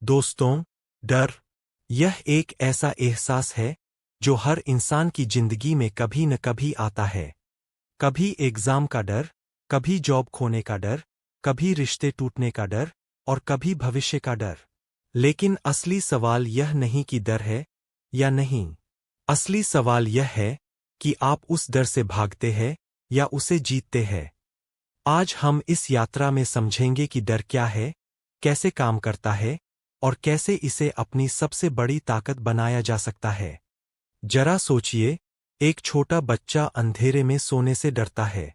दोस्तों, डर यह एक ऐसा एहसास है जो हर इंसान की जिंदगी में कभी न कभी आता है। कभी एग्जाम का डर, कभी जॉब खोने का डर, कभी रिश्ते टूटने का डर और कभी भविष्य का डर। लेकिन असली सवाल यह नहीं कि डर है या नहीं। असली सवाल यह है कि आप उस डर से भागते हैं या उसे जीतते हैं। आज हम इस यात्रा में समझेंगे कि डर क्या है, कैसे काम करता है और कैसे इसे अपनी सबसे बड़ी ताकत बनाया जा सकता है। जरा सोचिए, एक छोटा बच्चा अंधेरे में सोने से डरता है।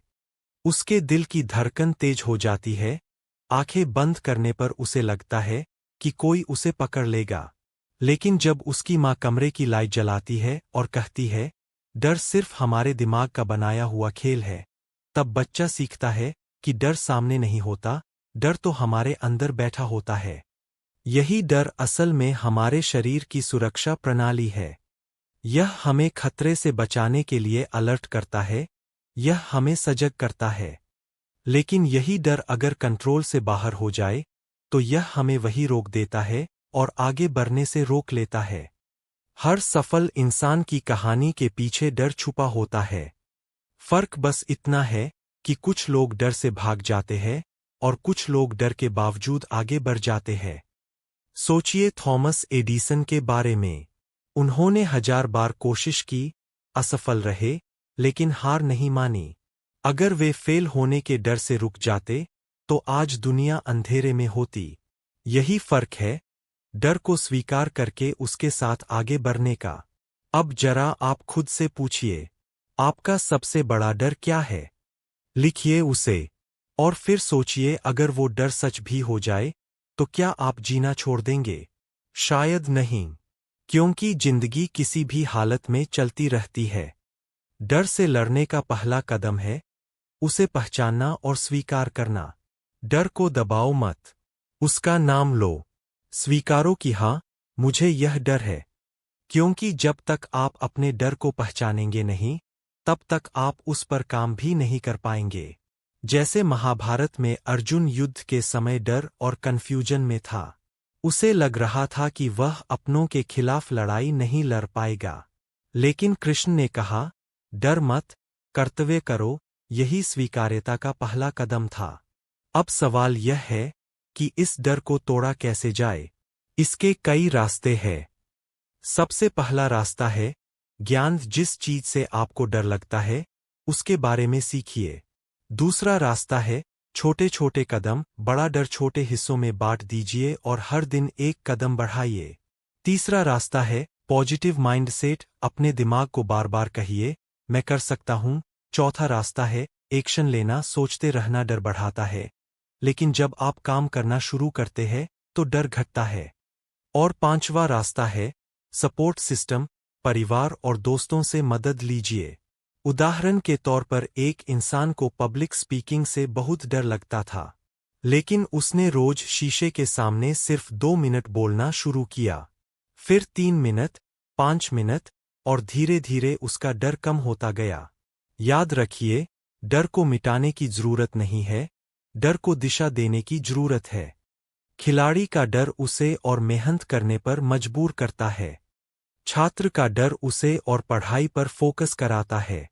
उसके दिल की धड़कन तेज हो जाती है, आंखें बंद करने पर उसे लगता है कि कोई उसे पकड़ लेगा। लेकिन जब उसकी माँ कमरे की लाइट जलाती है और कहती है, डर सिर्फ हमारे दिमाग का बनाया हुआ खेल है, तब बच्चा सीखता है कि डर सामने नहीं होता, डर तो हमारे अंदर बैठा होता है। यही डर असल में हमारे शरीर की सुरक्षा प्रणाली है। यह हमें खतरे से बचाने के लिए अलर्ट करता है, यह हमें सजग करता है। लेकिन यही डर अगर कंट्रोल से बाहर हो जाए, तो यह हमें वही रोक देता है और आगे बढ़ने से रोक लेता है। हर सफल इंसान की कहानी के पीछे डर छुपा होता है। फर्क बस इतना है कि कुछ लोग डर से भाग जाते हैं और कुछ लोग डर के बावजूद आगे बढ़ जाते हैं। सोचिए थॉमस एडिसन के बारे में। उन्होंने 1000 बार कोशिश की, असफल रहे, लेकिन हार नहीं मानी। अगर वे फेल होने के डर से रुक जाते, तो आज दुनिया अंधेरे में होती। यही फर्क है, डर को स्वीकार करके उसके साथ आगे बढ़ने का। अब जरा आप खुद से पूछिए, आपका सबसे बड़ा डर क्या है? लिखिए उसे, और फिर सोचिए अगर वो डर सच भी हो जाए, तो क्या आप जीना छोड़ देंगे? शायद नहीं, क्योंकि जिंदगी किसी भी हालत में चलती रहती है। डर से लड़ने का पहला कदम है उसे पहचानना और स्वीकार करना। डर को दबाओ मत, उसका नाम लो। स्वीकारो कि हाँ, मुझे यह डर है। क्योंकि जब तक आप अपने डर को पहचानेंगे नहीं, तब तक आप उस पर काम भी नहीं कर पाएंगे। जैसे महाभारत में अर्जुन युद्ध के समय डर और कन्फ्यूजन में था। उसे लग रहा था कि वह अपनों के खिलाफ लड़ाई नहीं लड़ पाएगा। लेकिन कृष्ण ने कहा, डर मत, कर्तव्य करो। यही स्वीकार्यता का पहला कदम था। अब सवाल यह है कि इस डर को तोड़ा कैसे जाए। इसके कई रास्ते हैं। सबसे पहला रास्ता है ज्ञान। जिस चीज से आपको डर लगता है, उसके बारे में सीखिए। दूसरा रास्ता है छोटे छोटे कदम। बड़ा डर छोटे हिस्सों में बांट दीजिए और हर दिन एक कदम बढ़ाइए। तीसरा रास्ता है पॉजिटिव माइंडसेट। अपने दिमाग को बार बार कहिए, मैं कर सकता हूं। चौथा रास्ता है एक्शन लेना। सोचते रहना डर बढ़ाता है, लेकिन जब आप काम करना शुरू करते हैं तो डर घटता है। और पांचवा रास्ता है सपोर्ट सिस्टम। परिवार और दोस्तों से मदद लीजिए। उदाहरण के तौर पर एक इंसान को पब्लिक स्पीकिंग से बहुत डर लगता था, लेकिन उसने रोज शीशे के सामने सिर्फ 2 मिनट बोलना शुरू किया। फिर 3 मिनट, 5 मिनट, और धीरे धीरे उसका डर कम होता गया। याद रखिए, डर को मिटाने की जरूरत नहीं है, डर को दिशा देने की जरूरत है। खिलाड़ी का डर उसे और मेहनत करने पर मजबूर करता है। छात्र का डर उसे और पढ़ाई पर फोकस कराता है।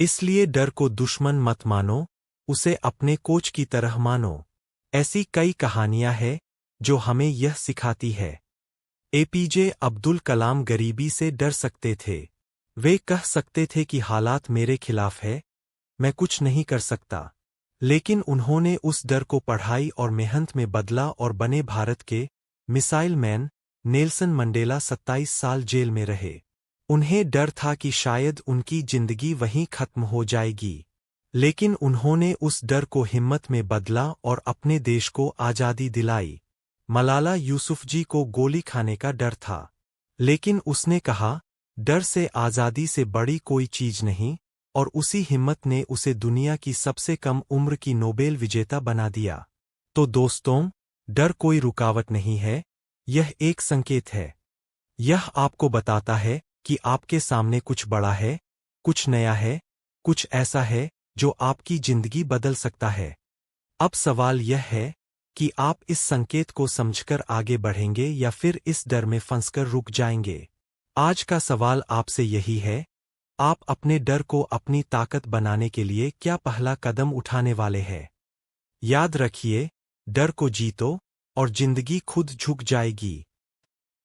इसलिए डर को दुश्मन मत मानो, उसे अपने कोच की तरह मानो। ऐसी कई कहानियां हैं जो हमें यह सिखाती है। एपीजे अब्दुल कलाम गरीबी से डर सकते थे। वे कह सकते थे कि हालात मेरे खिलाफ है, मैं कुछ नहीं कर सकता। लेकिन उन्होंने उस डर को पढ़ाई और मेहनत में बदला और बने भारत के मिसाइल मैन। नेल्सन मंडेला 27 साल जेल में रहे। उन्हें डर था कि शायद उनकी जिंदगी वहीं खत्म हो जाएगी। लेकिन उन्होंने उस डर को हिम्मत में बदला और अपने देश को आज़ादी दिलाई। मलाला यूसुफजी को गोली खाने का डर था, लेकिन उसने कहा, डर से आज़ादी से बड़ी कोई चीज नहीं, और उसी हिम्मत ने उसे दुनिया की सबसे कम उम्र की नोबेल विजेता बना दिया। तो दोस्तों, डर कोई रुकावट नहीं है, यह एक संकेत है। यह आपको बताता है कि आपके सामने कुछ बड़ा है, कुछ नया है, कुछ ऐसा है जो आपकी जिंदगी बदल सकता है। अब सवाल यह है कि आप इस संकेत को समझकर आगे बढ़ेंगे या फिर इस डर में फंसकर रुक जाएंगे। आज का सवाल आपसे यही है, आप अपने डर को अपनी ताकत बनाने के लिए क्या पहला कदम उठाने वाले हैं? याद रखिए, डर को जीतो और जिंदगी खुद झुक जाएगी।